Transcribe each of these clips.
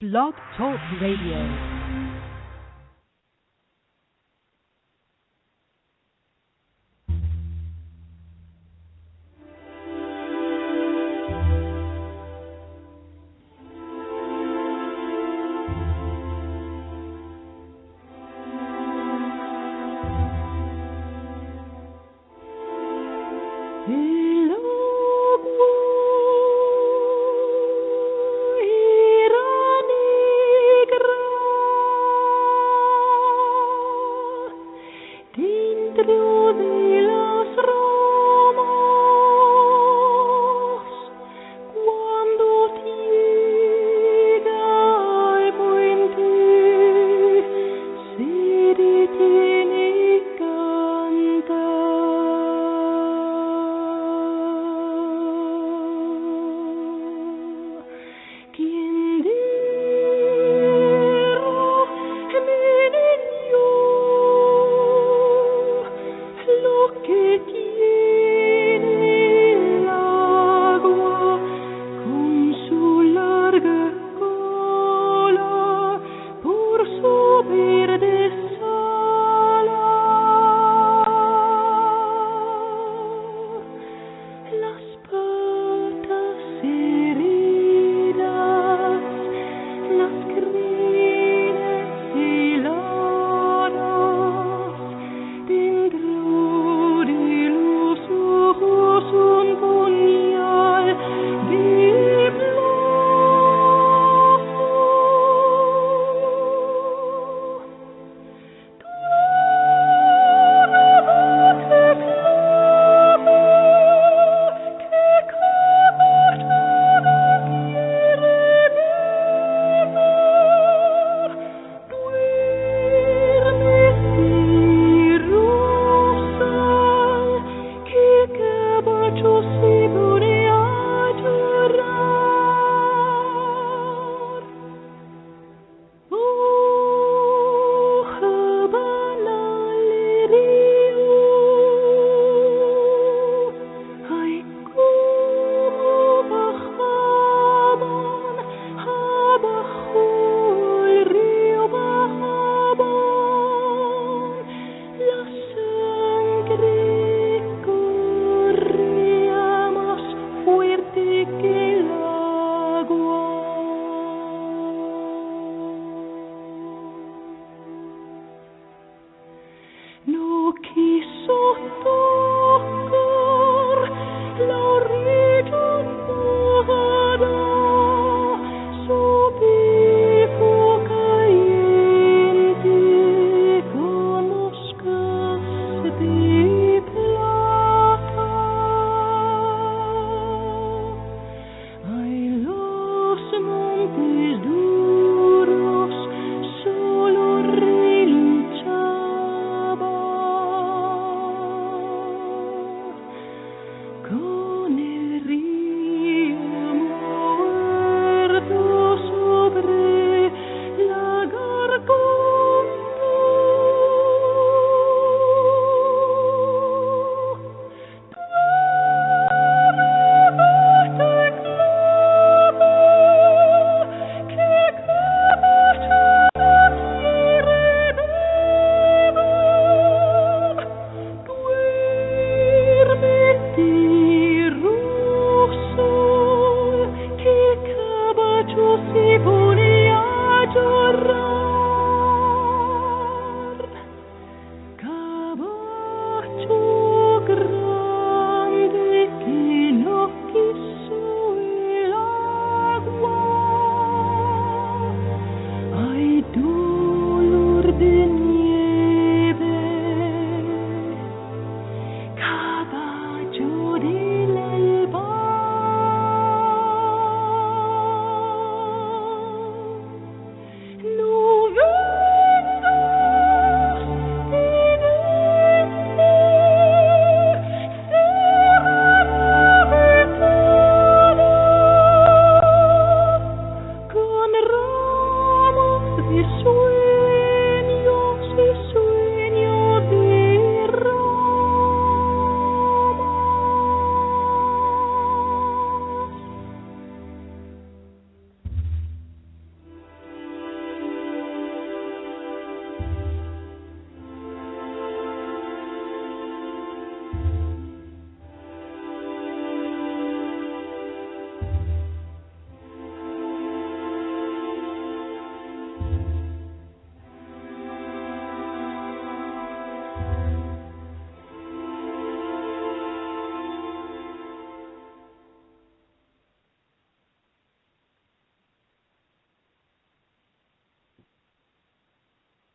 Blog Talk Radio.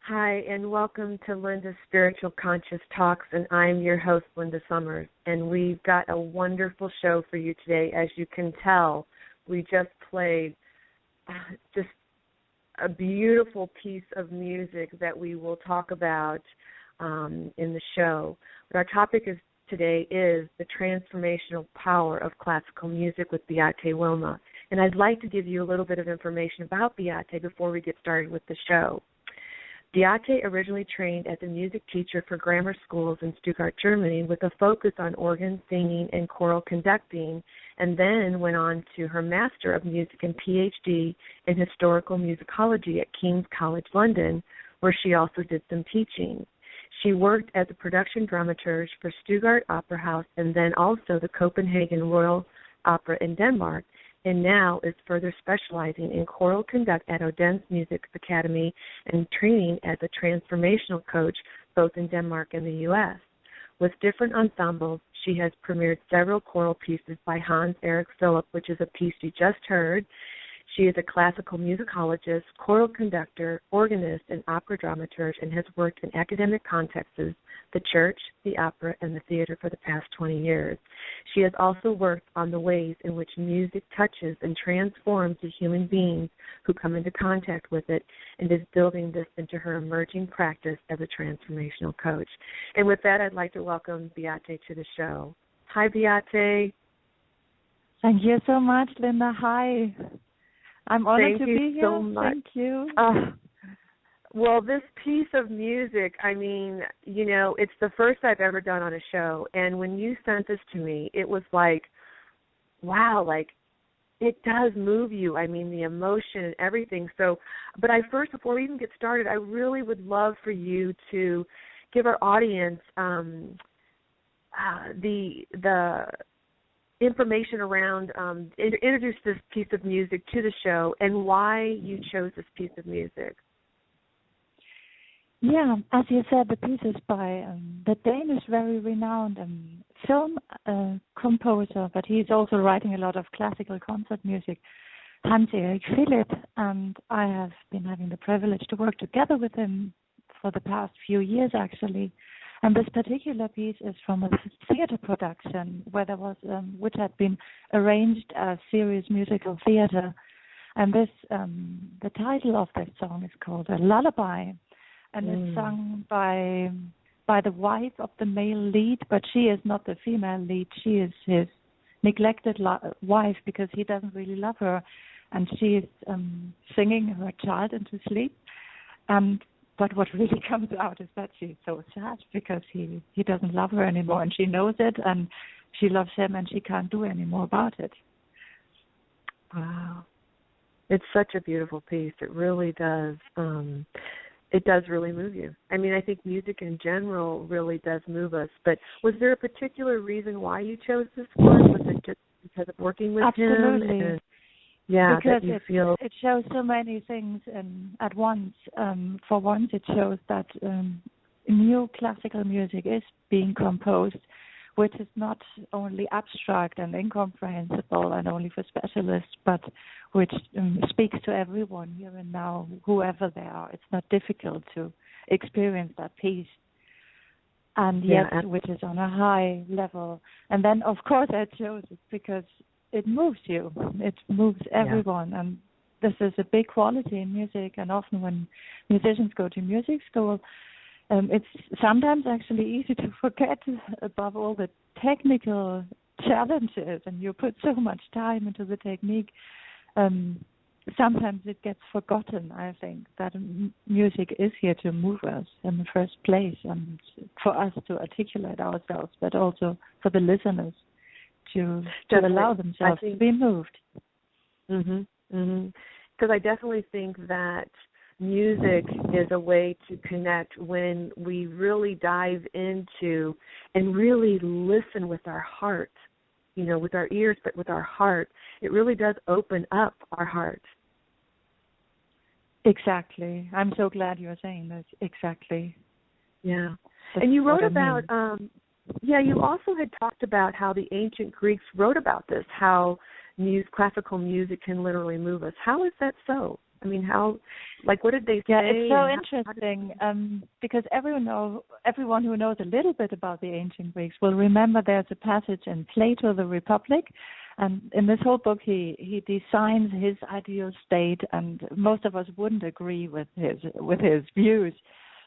Hi, and welcome to Linda's Spiritual Conscious Talks, and I'm your host, Linda Summers, and we've got a wonderful show for you today. As you can tell, we just played just a beautiful piece of music that we will talk about in the show. But our topic today is the transformational power of classical music with Beate Wilma, and I'd like to give you a little bit of information about Beate before we get started with the show. Beate originally trained as a music teacher for grammar schools in Stuttgart, Germany, with a focus on organ, singing, and choral conducting, and then went on to her Master of Music and PhD in Historical Musicology at King's College London, where she also did some teaching. She worked as a production dramaturge for Stuttgart Opera House and then also the Copenhagen Royal Opera in Denmark, and now is further specializing in choral conduct at Odense Music Academy and training as a transformational coach both in Denmark and the U.S. With different ensembles, she has premiered several choral pieces by Hans Erik Philipp, which is a piece you just heard. She is a classical musicologist, choral conductor, organist, and opera dramaturge, and has worked in academic contexts, the church, the opera, and the theater for the past 20 years. She has also worked on the ways in which music touches and transforms the human beings who come into contact with it, and is building this into her emerging practice as a transformational coach. And with that, I'd like to welcome Beate to the show. Hi, Beate. Thank you so much, Linda. Hi. I'm honored to be here. So much. Thank you. Well, this piece of music, I mean, you know, it's the first I've ever done on a show. And when you sent this to me, it was like, wow, like it does move you. I mean, the emotion and everything. So, but before we even get started, I really would love for you to give our audience the information around, introduce this piece of music to the show and why you chose this piece of music. Yeah, as you said, the piece is by the Danish very renowned film composer, but he's also writing a lot of classical concert music, Hans Erik Philipp, and I have been having the privilege to work together with him for the past few years, actually. And this particular piece is from a theater production where there was, which had been arranged as serious musical theater. And this, the title of this song is called A Lullaby, and it's sung by the wife of the male lead, but she is not the female lead. She is his neglected wife because he doesn't really love her, and she is singing her child into sleep. But what really comes out is that she's so sad because he doesn't love her anymore, and she knows it, and she loves him, and she can't do any more about it. Wow. It's such a beautiful piece. It really does. It does really move you. I mean, I think music in general really does move us. But was there a particular reason why you chose this one? Was it just because of working with him? Absolutely. Yeah, because that you feel it shows so many things at once. For once, it shows that new classical music is being composed, which is not only abstract and incomprehensible and only for specialists, but which speaks to everyone here and now, whoever they are. It's not difficult to experience that piece, and yet which is on a high level. And then, of course, I chose it because it moves you. It moves everyone, and this is a big quality in music. And often when musicians go to music school, it's sometimes actually easy to forget above all the technical challenges, and you put so much time into the technique. Sometimes it gets forgotten, I think, that music is here to move us in the first place and for us to articulate ourselves, but also for the listeners to allow themselves to be moved. Because I definitely think that music is a way to connect when we really dive into and really listen with our heart, you know, with our ears, but with our heart. It really does open up our heart. Exactly. I'm so glad you're saying this. Exactly. Yeah. And you wrote about, you also had talked about how the ancient Greeks wrote about this, how classical music can literally move us. How is that so? I mean, how, like, what did they say? Yeah, it's so interesting because everyone who knows a little bit about the ancient Greeks will remember there's a passage in Plato, the Republic, and in this whole book he designs his ideal state, and most of us wouldn't agree with his views.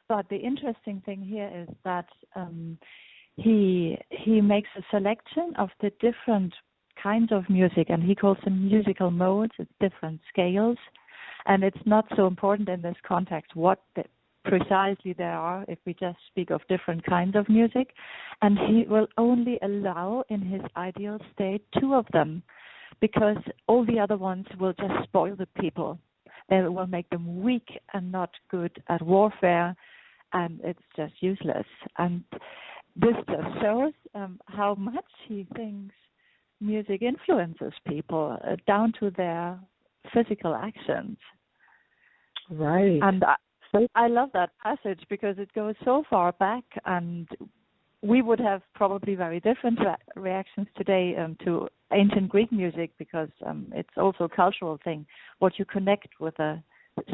But the interesting thing here is that he makes a selection of the different kinds of music, and he calls them musical modes. It's different scales, and it's not so important in this context what precisely there are if we just speak of different kinds of music. And he will only allow in his ideal state 2 of them, because all the other ones will just spoil the people. They will make them weak and not good at warfare, and it's just useless. And this just shows how much he thinks music influences people down to their physical actions. Right. And I love that passage because it goes so far back, and we would have probably very different reactions today to ancient Greek music, because it's also a cultural thing, what you connect with a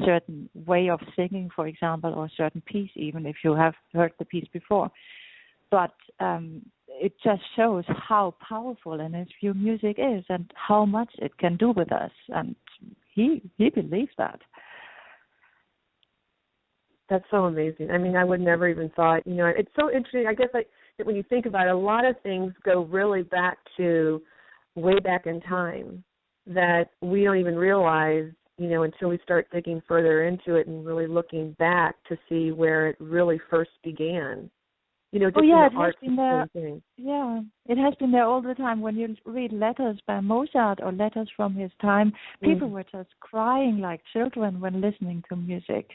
certain way of singing, for example, or a certain piece, even if you have heard the piece before. But it just shows how powerful in his view music is and how much it can do with us. And he believes that. That's so amazing. I mean, I would never even thought, it's so interesting. I guess that when you think about it, a lot of things go really back to way back in time that we don't even realize, until we start digging further into it and really looking back to see where it really first began. It has been there. Yeah, it has been there all the time. When you read letters by Mozart or letters from his time, people were just crying like children when listening to music.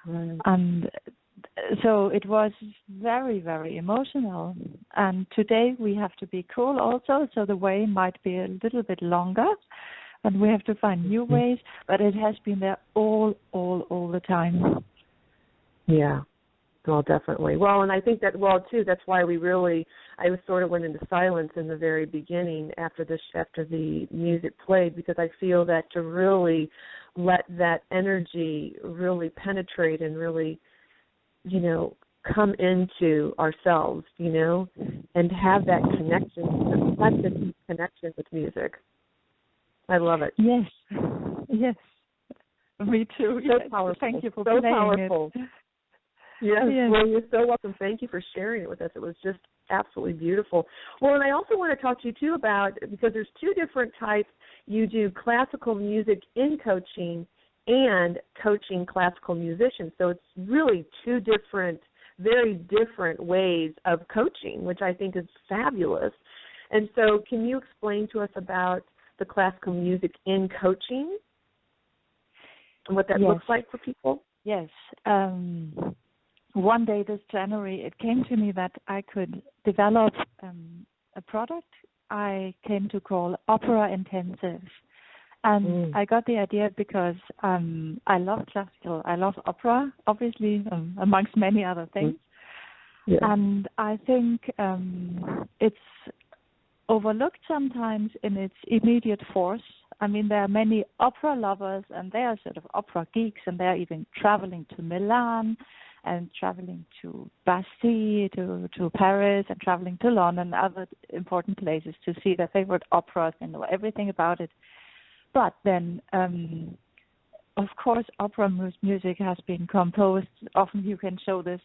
Right. And so it was very, very emotional. And today we have to be cool also, so the way might be a little bit longer, and we have to find new ways. But it has been there all the time. Yeah. Well, definitely. Well, and I think that, too, that's why I sort of went into silence in the very beginning after the music played, because I feel that to really let that energy really penetrate and really, come into ourselves, and have that connection, such a deep connection with music. I love it. Yes. Yes. Me too. So yes. powerful. Thank you for so playing powerful. it. Yes, well, you're so welcome. Thank you for sharing it with us. It was just absolutely beautiful. Well, and I also want to talk to you, too, about, because there's 2 different types. You do classical music in coaching and coaching classical musicians. So it's really 2 different, very different ways of coaching, which I think is fabulous. And so can you explain to us about the classical music in coaching and what that looks like for people? Yes. One day this January, it came to me that I could develop a product I came to call Opera Intensives. And I got the idea because I love classical. I love opera, obviously, amongst many other things. Yeah. And I think it's overlooked sometimes in its immediate force. I mean, there are many opera lovers, and they are sort of opera geeks, and they're even traveling to Milan and traveling to Bastille, to Paris, and traveling to London, other important places to see their favorite operas and know everything about it. But then, of course, opera music has been composed, often you can show this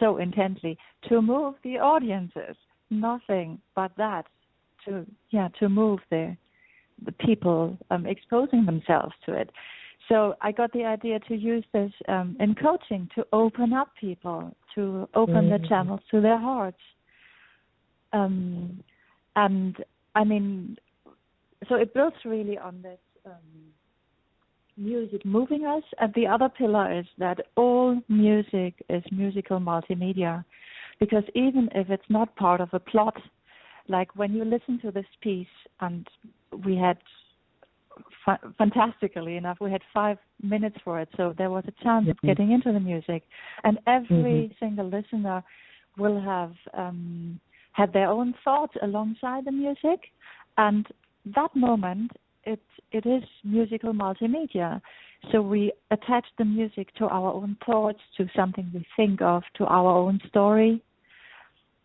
so intensely, to move the audiences, nothing but that, to move the people exposing themselves to it. So I got the idea to use this in coaching, to open up people, to open the channels to their hearts. And I mean, so it builds really on this music moving us. And the other pillar is that all music is musical multimedia, because even if it's not part of a plot, like when you listen to this piece, and we had fantastically enough, we had 5 minutes for it, so there was a chance of getting into the music, and every single listener will have had their own thoughts alongside the music, and that moment it is musical multimedia. So we attach the music to our own thoughts, to something we think of, to our own story,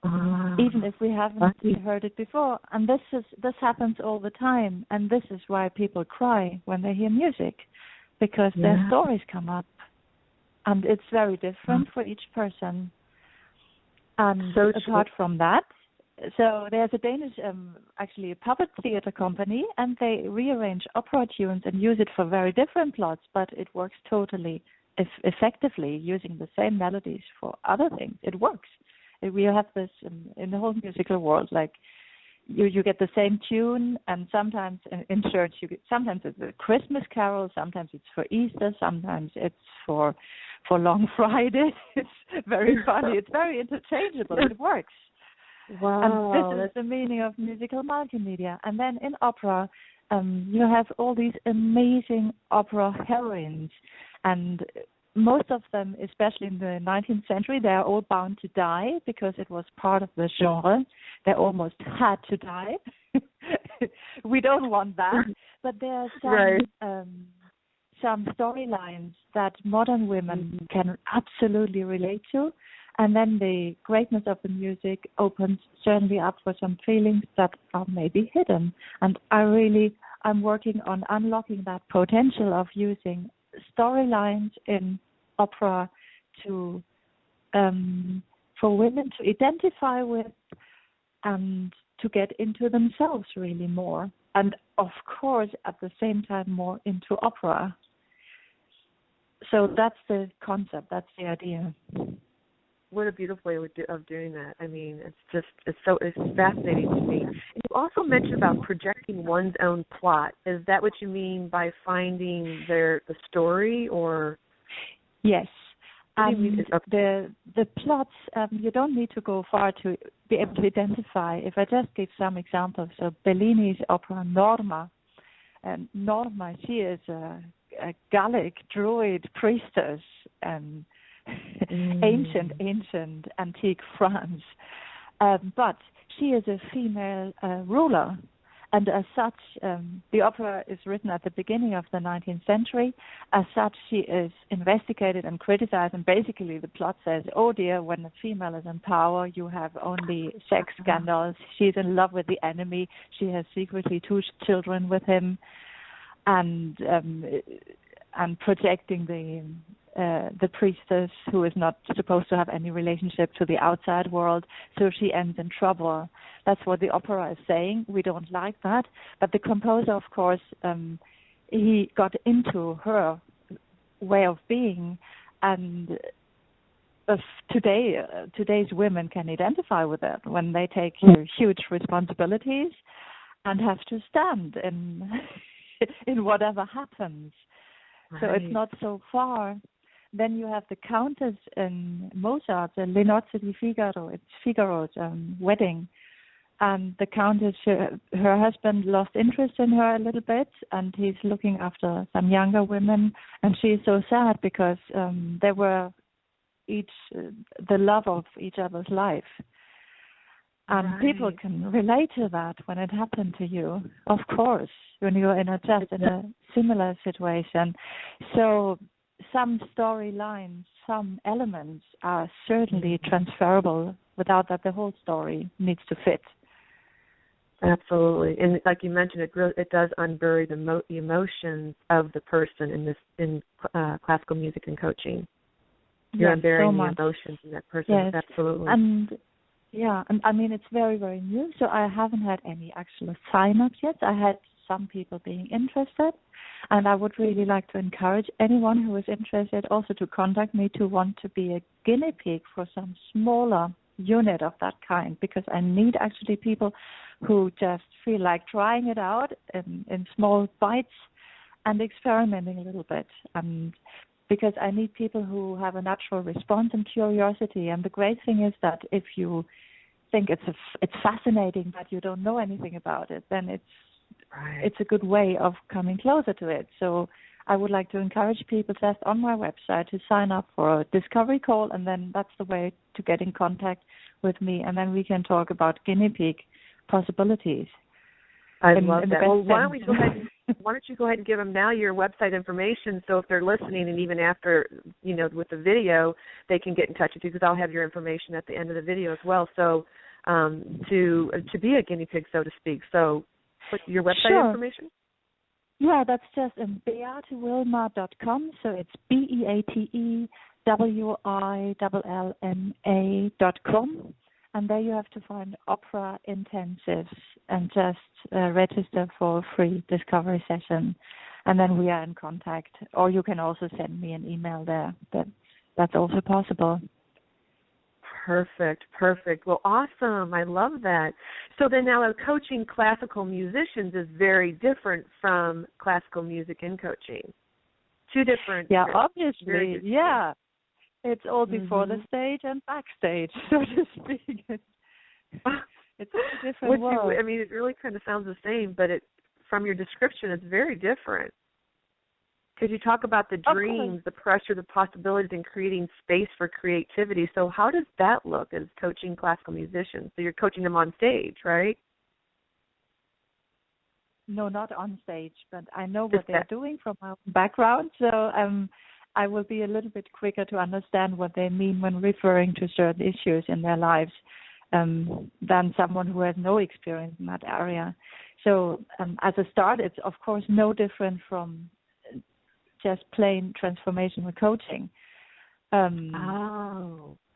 even if we haven't heard it before. And this happens all the time. And this is why people cry when they hear music, because their stories come up. And it's very different for each person. And apart from that, so there's a Danish, actually a puppet theater company, and they rearrange opera tunes and use it for very different plots, but it works totally effectively using the same melodies for other things. It works. We have this in the whole musical world, like you get the same tune, and sometimes in church sometimes it's a Christmas carol, sometimes it's for Easter, sometimes it's for Long Friday. It's very funny. It's very interchangeable. It works. Wow. And this is the meaning of musical multimedia. And then in opera, you have all these amazing opera heroines, and most of them, especially in the 19th century, they are all bound to die because it was part of the genre. They almost had to die. We don't want that. But there are some storylines that modern women can absolutely relate to. And then the greatness of the music opens certainly up for some feelings that are maybe hidden. And I'm working on unlocking that potential of using storylines in opera to for women to identify with and to get into themselves really more. And of course, at the same time, more into opera. So that's the concept. That's the idea. What a beautiful way of doing that. I mean, it's fascinating to me. And you also mentioned about projecting one's own plot. Is that what you mean by finding the story, or? Yes. The plots, you don't need to go far to be able to identify. If I just give some examples, so Bellini's opera Norma. Norma, she is a Gallic druid priestess, ancient antique France, but she is a female ruler, and as such the opera is written at the beginning of the 19th century. As such, she is investigated and criticized, and basically the plot says, oh dear, when a female is in power you have only sex scandals. She's in love with the enemy, she has secretly 2 children with him, and projecting the priestess, who is not supposed to have any relationship to the outside world, so she ends in trouble. That's what the opera is saying. We don't like that, but the composer, of course, he got into her way of being, and today's women can identify with it when they take huge responsibilities and have to stand in whatever happens. So it's not so far. Then you have the Countess in Mozart, the Le Nozze di Figaro. It's Figaro's wedding. And the Countess, her husband lost interest in her a little bit, and he's looking after some younger women. And she's so sad because they were the love of each other's life. And people can relate to that when it happened to you, of course, when you're in a similar situation. So some storylines, some elements are certainly transferable. Without that, the whole story needs to fit. Absolutely, and like you mentioned, it does unbury the emotions of the person in classical music and coaching. You're unburying the emotions in that person. Yes. Absolutely. And I mean, it's very, very new, so I haven't had any actual sign-ups yet. I had some people being interested, and I would really like to encourage anyone who is interested also to contact me to want to be a guinea pig for some smaller unit of that kind, because I need actually people who just feel like trying it out in small bites and experimenting a little bit. And because I need people who have a natural response and curiosity. And the great thing is that if you think it's fascinating but you don't know anything about it, then it's a good way of coming closer to it. So I would like to encourage people just on my website to sign up for a discovery call, and then that's the way to get in contact with me, and then we can talk about guinea pig possibilities. I love that. Well, why don't we go ahead why don't you go ahead and give them now your website information, so if they're listening and even after, with the video, they can get in touch with you, because I'll have your information at the end of the video as well. So to be a guinea pig, so to speak. So put your website information? Yeah, that's just beatewilma.com. So it's BEATEWILLMA.com. And there you have to find opera intensives and just register for a free discovery session. And then we are in contact. Or you can also send me an email there. That's also possible. Perfect. Well, awesome. I love that. So then now coaching classical musicians is very different from classical music and coaching. Two different. Yeah, obviously. Yeah. It's all before the stage and backstage, so to speak. It's a different world. It really kind of sounds the same, but from your description, it's very different. Because you talk about the dreams, the pressure, the possibilities, and creating space for creativity. So how does that look as coaching classical musicians? So you're coaching them on stage, right? No, not on stage, but I know what they're doing from my background. So I will be a little bit quicker to understand what they mean when referring to certain issues in their lives than someone who has no experience in that area. So as a start, it's of course no different from just plain transformational coaching.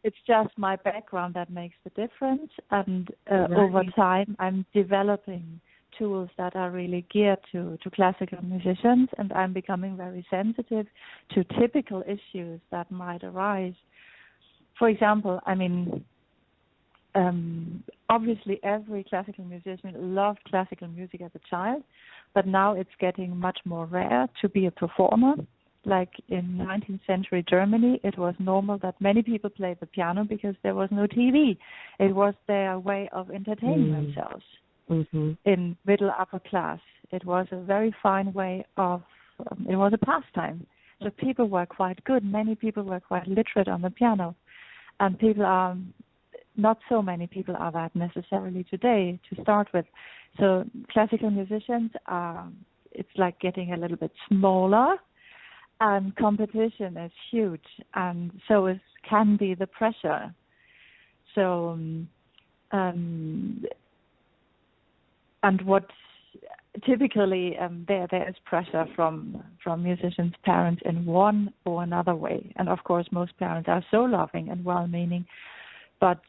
It's just my background that makes the difference, and over time I'm developing tools that are really geared to classical musicians, and I'm becoming very sensitive to typical issues that might arise. For example, obviously every classical musician loved classical music as a child, but now it's getting much more rare to be a performer. Like in 19th century Germany, it was normal that many people played the piano because there was no TV. It was their way of entertaining themselves. In middle upper class, it was a very fine way of, it was a pastime. So people were quite good. Many people were quite literate on the piano. And not so many people are that necessarily today to start with. So classical musicians it's like getting a little bit smaller, and competition is huge, and so can be the pressure. So, and what typically there is pressure from musicians' parents in one or another way, and of course most parents are so loving and well-meaning, but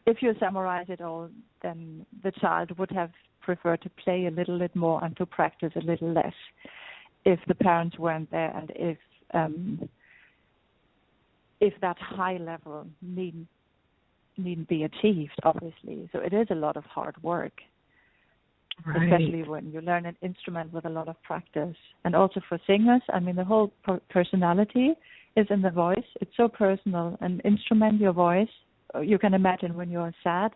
if you summarize it all, then the child would have preferred to play a little bit more and to practice a little less if the parents weren't there, and if that high level needn't be achieved, obviously. So it is a lot of hard work, especially when you learn an instrument with a lot of practice. And also for singers, the whole personality is in the voice. It's so personal. An instrument, your voice, you can imagine when you're sad,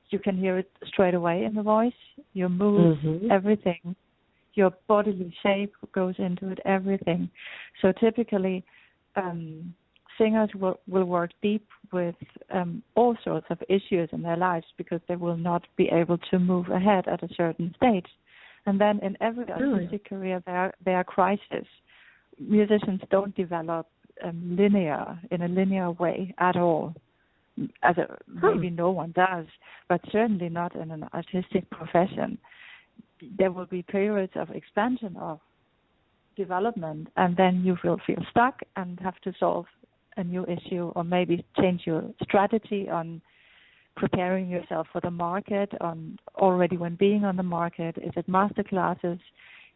you can hear it straight away in the voice. Your moves, everything. Your bodily shape goes into it, everything. So typically, singers will work deep with all sorts of issues in their lives because they will not be able to move ahead at a certain stage. And then in every artistic career, there are crises. Musicians don't develop in a linear way at all. Maybe no one does, but certainly not in an artistic profession. There will be periods of expansion, of development, and then you will feel stuck and have to solve a new issue, or maybe change your strategy on preparing yourself for the market, on already when being on the market. Is it master classes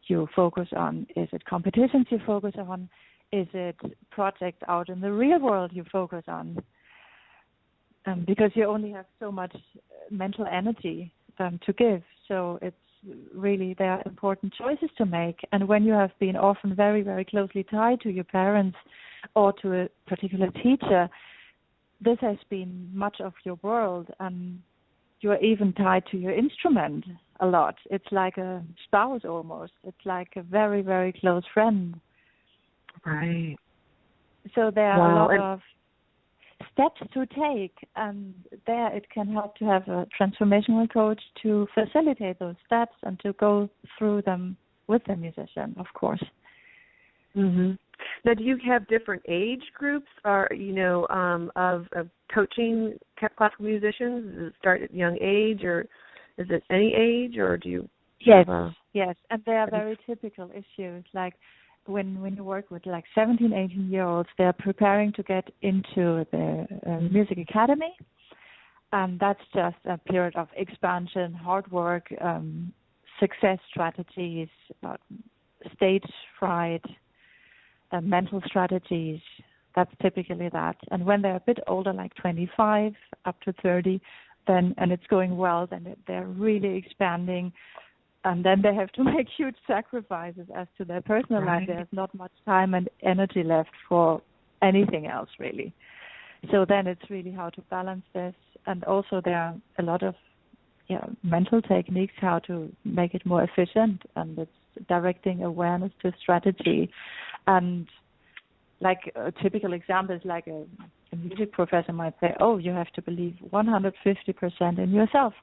you focus on? Is it competitions you focus on? Is it projects out in the real world you focus on? Because you only have so much mental energy to give. So it's really, there are important choices to make. And when you have been often very, very closely tied to your parents or to a particular teacher, this has been much of your world, and you're even tied to your instrument a lot. It's like a spouse almost. It's like a very, very close friend. Right. So there are a lot of steps to take, and there it can help to have a transformational coach to facilitate those steps and to go through them with the musician, of course. Mm-hmm. Now, do you have different age groups, or of coaching classical musicians? Does it start at a young age, or is it any age, or do you? Yes, and they are very typical issues. Like when you work with like 17, 18-year-olds, they are preparing to get into the music academy, and that's just a period of expansion, hard work, success strategies, stage fright, mental strategies. That's typically that. And when they're a bit older, like 25 up to 30, then and it's going well, then they're really expanding. And then they have to make huge sacrifices as to their personal life. There's not much time and energy left for anything else, really. So then it's really how to balance this. And also there are a lot of mental techniques, how to make it more efficient. And it's directing awareness to strategy. And like a typical example is like a music professor might say, oh, you have to believe 150% in yourself.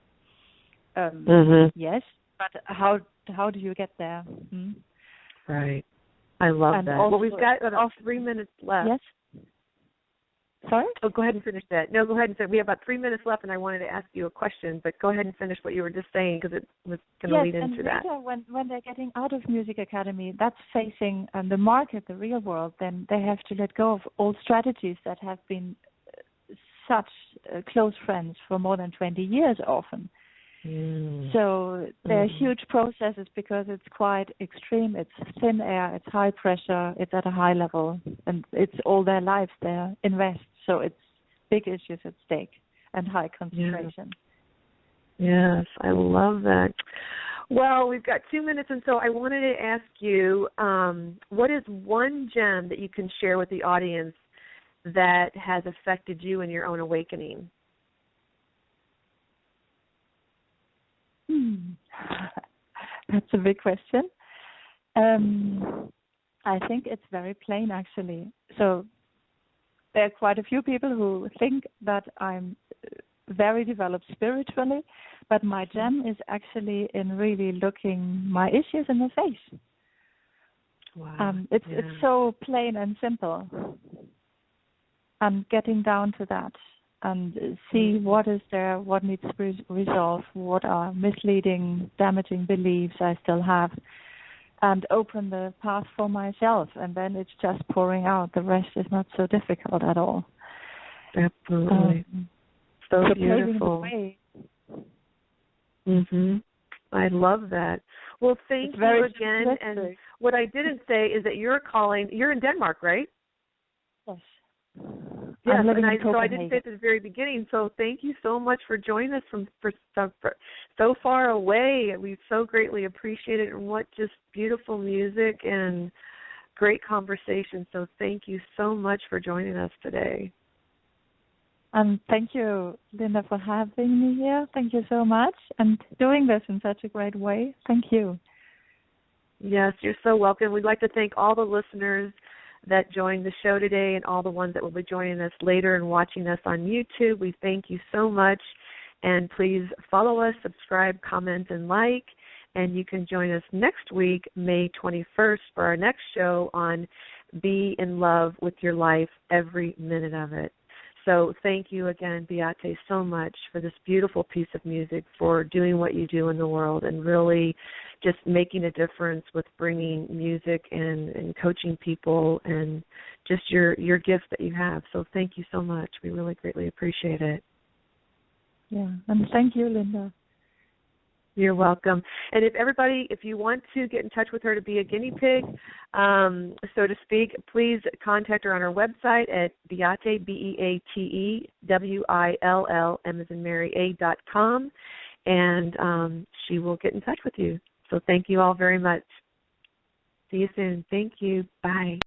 Yes. But how do you get there? Right. I love that. Also, well, we've got about 3 minutes left. Yes. Sorry? Oh, go ahead and finish that. No, go ahead and say we have about 3 minutes left, and I wanted to ask you a question, but go ahead and finish what you were just saying because it was going to lead into that. Yes, and when they're getting out of music academy, that's facing the market, the real world, then they have to let go of old strategies that have been such close friends for more than 20 years often. So they're huge processes because it's quite extreme. It's thin air, it's high pressure, it's at a high level, and it's all their lives they invest. So it's big issues at stake and high concentration. Yes, I love that. Well, we've got 2 minutes, and so I wanted to ask you, what is one gem that you can share with the audience that has affected you in your own awakening? That's a big question. I think it's very plain, actually. So there are quite a few people who think that I'm very developed spiritually, but my gem is actually in really looking my issues in the face. Wow. It's so plain and simple. And getting down to that and see what is there, what needs to be resolved, what are misleading, damaging beliefs I still have, and open the path for myself. And then it's just pouring out. The rest is not so difficult at all. Absolutely. So beautiful. I love that. Well, thank you again. And what I didn't say is that you're in Denmark, right? Yes. Yes, so I didn't say it at the very beginning. So thank you so much for joining us from so far away. We so greatly appreciate it, and what just beautiful music and great conversation. So thank you so much for joining us today. Thank you, Linda, for having me here. Thank you so much, and doing this in such a great way. Thank you. Yes, you're so welcome. We'd like to thank all the listeners that joined the show today and all the ones that will be joining us later and watching us on YouTube. We thank you so much. And please follow us, subscribe, comment, and like. And you can join us next week, May 21st, for our next show on Be in Love with Your Life, every minute of it. So thank you again, Beate, so much for this beautiful piece of music, for doing what you do in the world and really just making a difference with bringing music and coaching people and just your gift that you have. So thank you so much. We really greatly appreciate it. Yeah, and thank you, Linda. You're welcome. And if you want to get in touch with her to be a guinea pig, so to speak, please contact her on her website at Beate, BeateWill, M as in Mary, A.com, and she will get in touch with you. So thank you all very much. See you soon. Thank you. Bye.